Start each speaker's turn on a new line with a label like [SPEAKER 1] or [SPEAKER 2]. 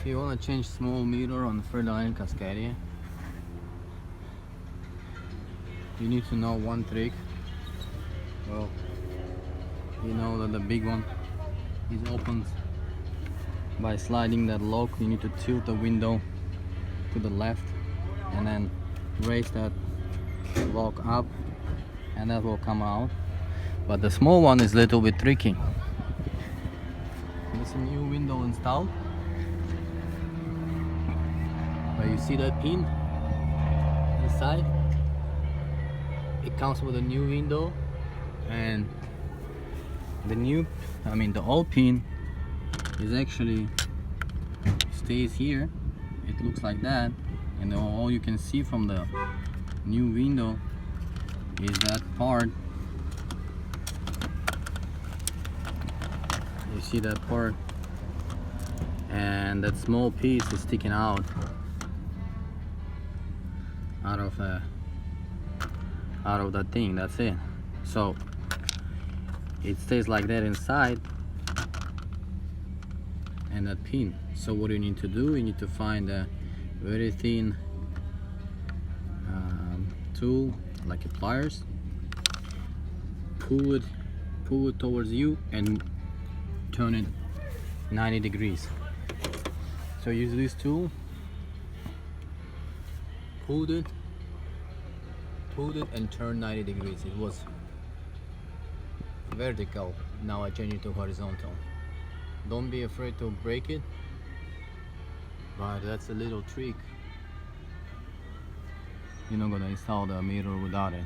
[SPEAKER 1] If you want to change small mirror on the Freightliner Cascadia, you need to know one trick. Well, you know that the big one is opened by sliding that lock. You need to tilt the window to the left and then raise that lock up, and that will come out. But the small one is a little bit tricky. There's a new window installed, but you see that pin inside? It comes with a new window, and the old pin is actually stays here. It looks like that, and all you can see from the new window is that part. You see that part, and that small piece is sticking out of that thing. That's it. So it stays like that inside, and that pin. So what you need to do, you need to find a very thin tool like a pliers, pull it towards you and turn it 90 degrees. So use this tool, pulled it and turn 90 degrees. It was vertical, now I change it to horizontal. Don't be afraid to break it, but that's a little trick. You're not gonna install the mirror without it.